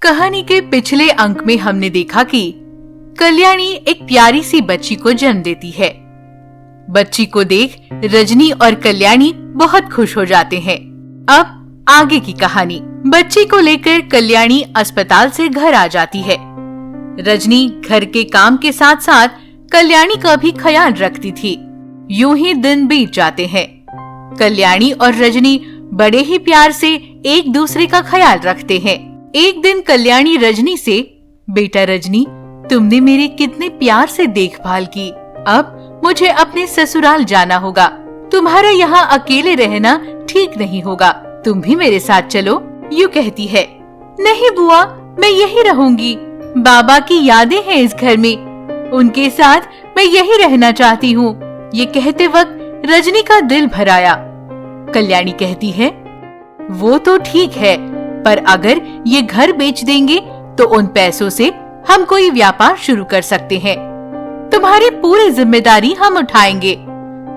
कहानी के पिछले अंक में हमने देखा कि कल्याणी एक प्यारी सी बच्ची को जन्म देती है। बच्ची को देख रजनी और कल्याणी बहुत खुश हो जाते हैं। अब आगे की कहानी। बच्ची को लेकर कल्याणी अस्पताल से घर आ जाती है। रजनी घर के काम के साथ साथ कल्याणी का भी ख्याल रखती थी। यूं ही दिन बीत जाते हैं। कल्याणी और रजनी बड़े ही प्यार से एक दूसरे का ख्याल रखते हैं। एक दिन कल्याणी रजनी से, बेटा रजनी, तुमने मेरी कितने प्यार से देखभाल की। अब मुझे अपने ससुराल जाना होगा। तुम्हारा यहाँ अकेले रहना ठीक नहीं होगा। तुम भी मेरे साथ चलो। यूं कहती है। नहीं बुआ, मैं यही रहूंगी। बाबा की यादें हैं इस घर में, उनके साथ मैं यही रहना चाहती हूँ। ये कहते वक्त रजनी का दिल भर आया। कल्याणी कहती है, वो तो ठीक है, पर अगर ये घर बेच देंगे तो उन पैसों से हम कोई व्यापार शुरू कर सकते हैं। तुम्हारी पूरी जिम्मेदारी हम उठाएंगे।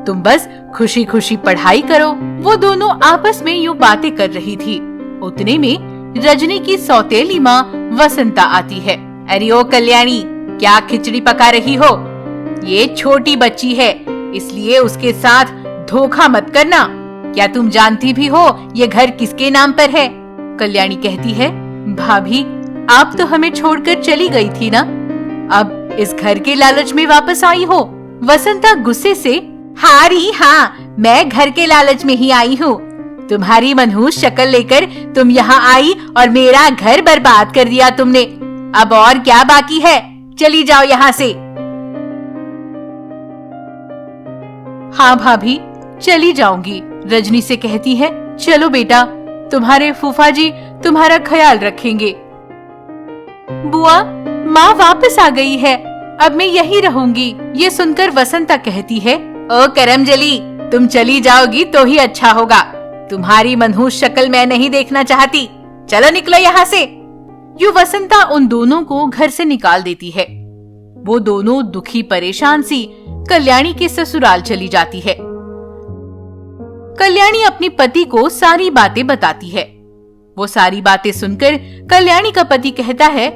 तुम बस खुशी खुशी पढ़ाई करो। वो दोनों आपस में यूं बातें कर रही थी। उतने में रजनी की सौतेली माँ वसंता आती है। अरे ओ कल्याणी, क्या खिचड़ी पका रही हो? ये छोटी बच्ची है, इसलिए उसके साथ धोखा मत करना। क्या तुम जानती भी हो ये घर किसके नाम पर है? कल्याणी कहती है, भाभी, आप तो हमें छोड़कर चली गई थी ना, अब इस घर के लालच में वापस आई हो। वसंता गुस्से से, हाँ, मैं घर के लालच में ही आई हूँ। तुम्हारी मनहूस शक्ल लेकर तुम यहाँ आई और मेरा घर बर्बाद कर दिया तुमने। अब और क्या बाकी है? चली जाओ यहाँ से। हाँ भाभी, चली जाऊंगी। रजनी से कहती है, चलो बेटा, तुम्हारे फूफा जी तुम्हारा ख्याल रखेंगे। बुआ, माँ वापस आ गई है, अब मैं यही रहूंगी। ये सुनकर वसंता कहती है, ओ करमजली, तुम चली जाओगी तो ही अच्छा होगा। तुम्हारी मनहूस शक्ल मैं नहीं देखना चाहती। चलो निकलो यहाँ से। यूं वसंता उन दोनों को घर से निकाल देती है। वो दोनों दुखी परेशान सी कल्याणी के ससुराल चली जाती है। कल्याणी अपने पति को सारी बातें बताती है। वो सारी बातें सुनकर कल्याणी का पति कहता है,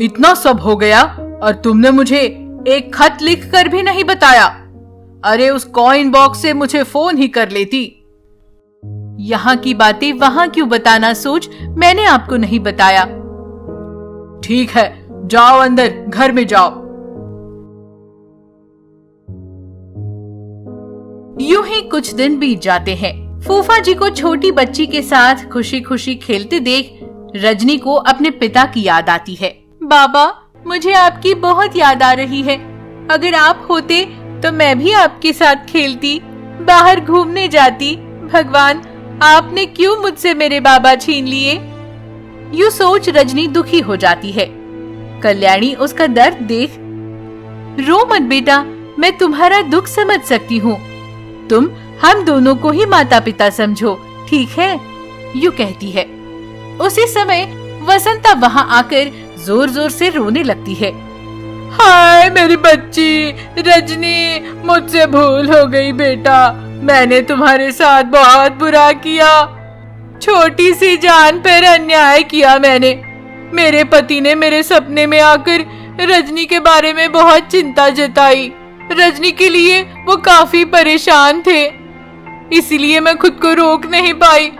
इतना सब हो गया और तुमने मुझे एक खत लिखकर भी नहीं बताया। अरे उस कॉइन बॉक्स से मुझे फोन ही कर लेती। यहाँ की बातें वहाँ क्यों बताना सोच मैंने आपको नहीं बताया। ठीक है, जाओ अंदर, घर में जाओ। यूं ही कुछ दिन बीत जाते हैं। फूफा जी को छोटी बच्ची के साथ खुशी खुशी खेलते देख रजनी को अपने पिता की याद आती है। बाबा, मुझे आपकी बहुत याद आ रही है। अगर आप होते तो मैं भी आपके साथ खेलती, बाहर घूमने जाती। भगवान, आपने क्यों मुझसे मेरे बाबा छीन लिए? यूं सोच रजनी दुखी हो जाती है। कल्याणी उसका दर्द देख, रो मत बेटा, मैं तुम्हारा दुख समझ सकती हूँ। तुम हम दोनों को ही माता पिता समझो, ठीक है? यूं कहती है। उसी समय वसंता वहां आकर जोर जोर से रोने लगती है। हाय मेरी बच्ची रजनी, मुझसे भूल हो गई बेटा। मैंने तुम्हारे साथ बहुत बुरा किया। छोटी सी जान पर अन्याय किया मैंने। मेरे पति ने मेरे सपने में आकर रजनी के बारे में बहुत चिंता जताई। रजनी के लिए वो काफी परेशान थे, इसीलिए मैं खुद को रोक नहीं पाई।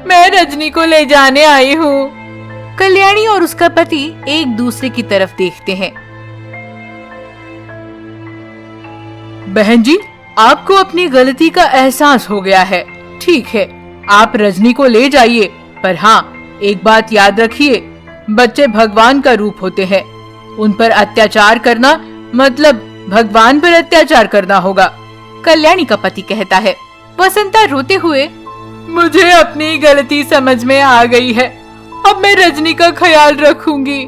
मैं रजनी को ले जाने आई हूँ। कल्याणी और उसका पति एक दूसरे की तरफ देखते हैं। बहन जी, आपको अपनी गलती का एहसास हो गया है। ठीक है, आप रजनी को ले जाइए, पर हाँ, एक बात याद रखिए, बच्चे भगवान का रूप होते हैं। उन पर अत्याचार करना मतलब भगवान पर अत्याचार करना होगा। कल्याणी का पति कहता है। वसंता रोते हुए, मुझे अपनी गलती समझ में आ गई है, अब मैं रजनी का ख्याल रखूंगी।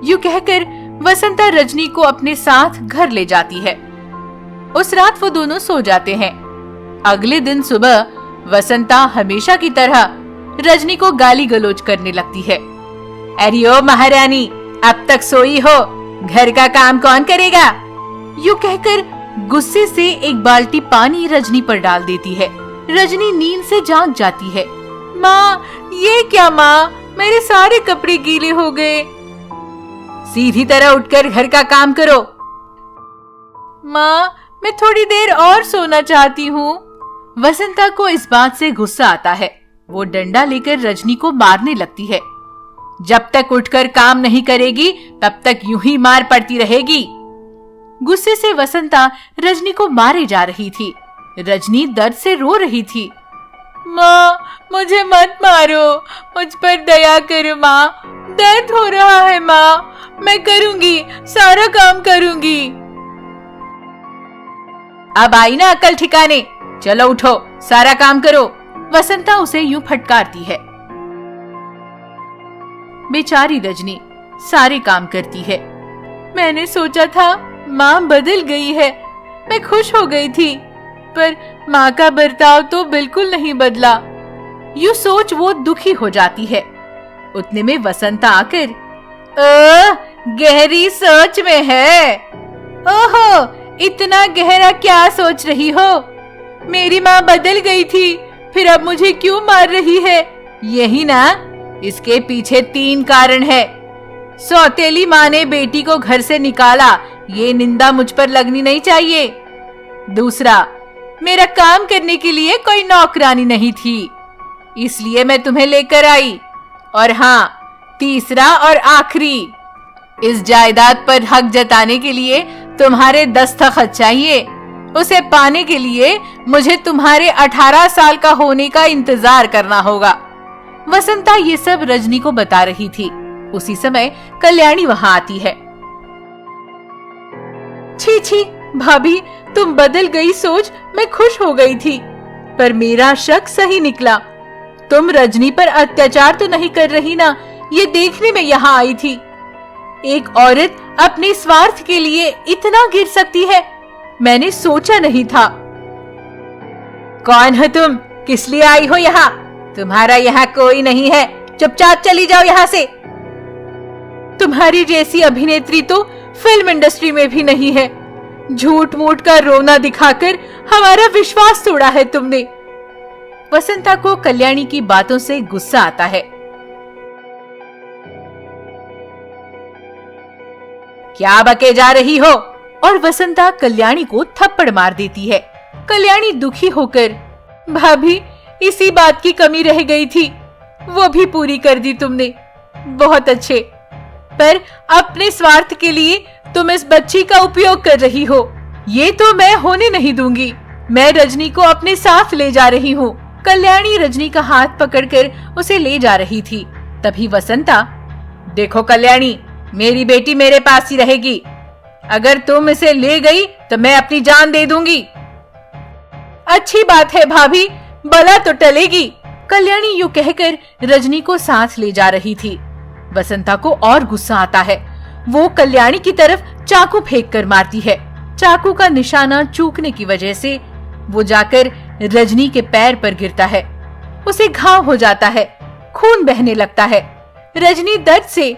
यूं कहकर वसंता रजनी को अपने साथ घर ले जाती है। उस रात वो दोनों सो जाते हैं। अगले दिन सुबह वसंता हमेशा की तरह रजनी को गाली गलौज करने लगती है। अरे ओ महारानी, अब तक सोई हो, घर का काम कौन करेगा? यूं कहकर गुस्से से एक बाल्टी पानी रजनी पर डाल देती है। रजनी नींद से जाग जाती है। माँ, ये क्या माँ, मेरे सारे कपड़े गीले हो गए। सीधी तरह उठकर घर का काम करो। माँ, मैं थोड़ी देर और सोना चाहती हूँ। वसंता को इस बात से गुस्सा आता है। वो डंडा लेकर रजनी को मारने लगती है। जब तक उठकर काम नहीं करेगी तब तक यूं ही मार पड़ती रहेगी। गुस्से से वसंता रजनी को मारे जा रही थी। रजनी दर्द से रो रही थी। माँ, मुझे मत मारो, मुझ पर दया करो माँ, दर्द हो रहा है माँ, मैं करूंगी, सारा काम करूंगी। अब आई ना अकल ठिकाने, चलो उठो, सारा काम करो। वसंता उसे यूं फटकारती है। बेचारी रजनी सारे काम करती है। मैंने सोचा था माँ बदल गई है, मैं खुश हो गई थी, पर माँ का बर्ताव तो बिल्कुल नहीं बदला। यूं सोच वो दुखी हो जाती है। उतने में वसंता आकर गहरी सोच में है। ओहो, इतना गहरा क्या सोच रही हो? मेरी माँ बदल गई थी, फिर अब मुझे क्यों मार रही है? यही ना, इसके पीछे 3 कारण है। सौतेली माँ ने बेटी को घर से निकाला, ये निंदा मुझ पर लगनी नहीं चाहिए। दूसरा, मेरा काम करने के लिए कोई नौकरानी नहीं थी, इसलिए मैं तुम्हें लेकर आई। और हाँ, तीसरा और आखिरी, इस जायदाद पर हक जताने के लिए तुम्हारे दस्तखत चाहिए। उसे पाने के लिए मुझे तुम्हारे 18 साल का होने का इंतजार करना होगा। वसंता ये सब रजनी को बता रही थी। उसी समय कल्याणी वहां आती है। छी छी भाभी, तुम बदल गई सोच मैं खुश हो गई थी, पर मेरा शक सही निकला। तुम रजनी पर अत्याचार तो नहीं कर रही ना, ये देखने में यहाँ आई थी। एक औरत अपने स्वार्थ के लिए इतना गिर सकती है, मैंने सोचा नहीं था। कौन हो तुम? किस लिए आई हो यहाँ? तुम्हारा यहाँ कोई नहीं है, चुपचाप चली जाओ यहाँ से। तुम्हारी जैसी अभिनेत्री तो फिल्म इंडस्ट्री में भी नहीं है। झूठ मूठ का रोना दिखाकर हमारा विश्वास तोड़ा है तुमने। वसंता को कल्याणी की बातों से गुस्सा आता है। क्या बके जा रही हो? और वसंता कल्याणी को थप्पड़ मार देती है। कल्याणी दुखी होकर, भाभी, इसी बात की कमी रह गई थी, वो भी पूरी कर दी तुमने। बहुत अच्छे, पर अपने स्वार्थ के लिए तुम इस बच्ची का उपयोग कर रही हो, ये तो मैं होने नहीं दूंगी। मैं रजनी को अपने साथ ले जा रही हूँ। कल्याणी रजनी का हाथ पकड़कर उसे ले जा रही थी। तभी वसंता, देखो कल्याणी, मेरी बेटी मेरे पास ही रहेगी। अगर तुम इसे ले गई तो मैं अपनी जान दे दूंगी। अच्छी बात है भाभी, बला तो टलेगी। कल्याणी यूं कहकर रजनी को साथ ले जा रही थी। वसंता को और गुस्सा आता है। वो कल्याणी की तरफ चाकू फेंक कर मारती है। चाकू का निशाना चूकने की वजह से वो जाकर रजनी के पैर पर गिरता है। उसे घाव हो जाता है, खून बहने लगता है। रजनी दर्द से,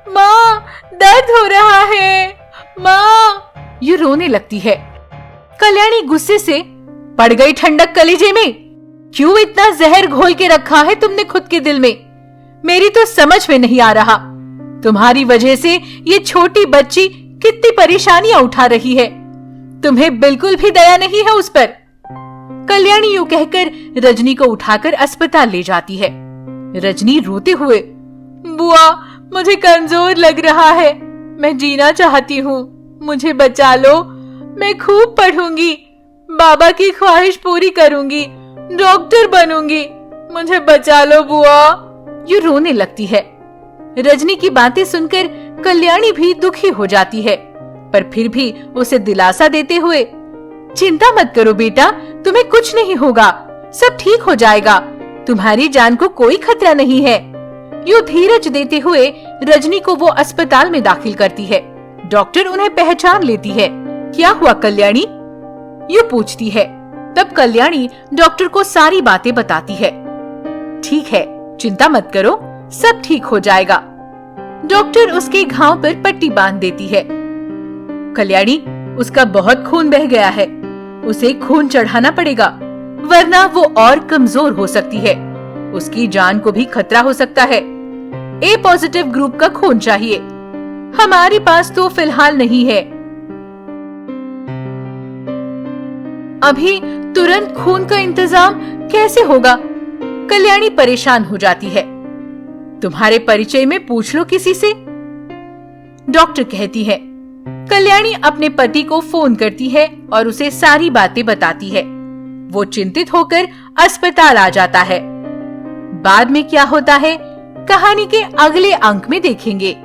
माँ, दर्द हो रहा है माँ, ये रोने लगती है। कल्याणी गुस्से से, पड़ गई ठंडक कलेजे में? क्यों इतना जहर घोल के रखा है तुमने खुद के दिल में? मेरी तो समझ में नहीं आ रहा। तुम्हारी वजह से ये छोटी बच्ची कितनी परेशानियां उठा रही है। तुम्हें बिल्कुल भी दया नहीं है उस पर। कल्याणी यूं कहकर रजनी को उठाकर अस्पताल ले जाती है। रजनी रोते हुए, बुआ, मुझे कमजोर लग रहा है, मैं जीना चाहती हूँ, मुझे बचा लो, मैं खूब पढ़ूंगी, बाबा की ख्वाहिश पूरी करूंगी, डॉक्टर बनूंगी, मुझे बचा लो बुआ। यूं रोने लगती है। रजनी की बातें सुनकर कल्याणी भी दुखी हो जाती है, पर फिर भी उसे दिलासा देते हुए, चिंता मत करो बेटा, तुम्हें कुछ नहीं होगा, सब ठीक हो जाएगा, तुम्हारी जान को कोई खतरा नहीं है। यूं धीरज देते हुए रजनी को वो अस्पताल में दाखिल करती है। डॉक्टर उन्हें पहचान लेती है। क्या हुआ कल्याणी? यूं पूछती है। तब कल्याणी डॉक्टर को सारी बातें बताती है। ठीक है, चिंता मत करो, सब ठीक हो जाएगा। डॉक्टर उसके घाव पर पट्टी बांध देती है। कल्याणी, उसका बहुत खून बह गया है, उसे खून चढ़ाना पड़ेगा, वरना वो और कमजोर हो सकती है, उसकी जान को भी खतरा हो सकता है। ए पॉजिटिव ग्रुप का खून चाहिए। हमारे पास तो फिलहाल नहीं है। अभी तुरंत खून का इंतजाम कैसे होगा? कल्याणी परेशान हो जाती है। तुम्हारे परिचय में पूछ लो किसी से, डॉक्टर कहती है। कल्याणी अपने पति को फोन करती है और उसे सारी बातें बताती है। वो चिंतित होकर अस्पताल आ जाता है। बाद में क्या होता है, कहानी के अगले अंक में देखेंगे।